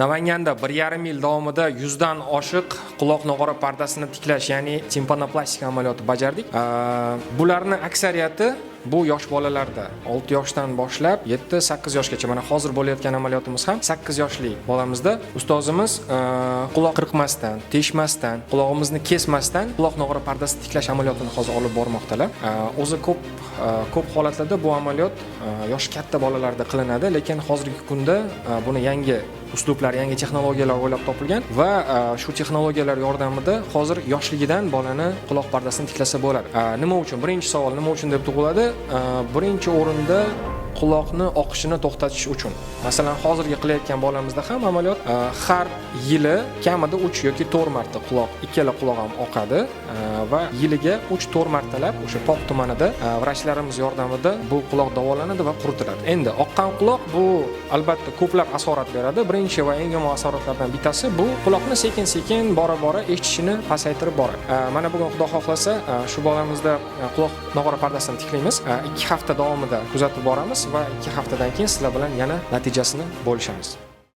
Namanganda 1,5 yil davomida 100 dan oshiq quloq nog'ora pardasini tiklash, ya'ni timpanoplastika amaliyoti bajardik. Bularning aksariyati bu yosh bolalarda 6 yoshdan boshlab 7-8 yoshgacha. Mana hozir bo'layotgan amaliyotimiz ham 8 yoshli bolamizda ustozimiz quloq qirqmasdan, teshmasdan, qulog'imizni kesmasdan quloq nog'ora pardasi tiklash amaliyotini hozir olib bormoqdalar. O'zi ko'p holatlarda bu amaliyot yoshi katta bolalarda qilinadi, lekin hozirgi kunda buni yangi uslublar, yangi texnologiyalar o'ylab topilgan va shu texnologiyalar yordamida hozir yoshligidan bolani quloq pardasini tiklasa bo'ladi. Nima uchun? Birinchi savol nima uchun deb tug'iladi? Birinchi o'rinda quloqni oqishini to'xtatish uchun. Masalan, hozirgi qilayotgan bolamizda ham amaliyot har yili kamida 3 yoki 4 marta ikkala quloq ham oqadi va yiliga 3-4 martalab o'sha Pop tumanida vrachlarimiz yordamida bu quloq davolanadi va quritiladi. Endi oqqan quloq bu albatta ko'plab asorat beradi. Birinchi va eng yomon asoratlardan bittasi bu quloqni sekin-sekin bora-bora eshitishini pasaytirib boradi. Mana bugun Xudo xohlasa shu bolamizda quloq nog'ora pardasini tiklaymiz. 2 hafta davomida kuzatib boramiz va 2 haftadan keyin sizlar bilan yana natijasini bo'lishamiz.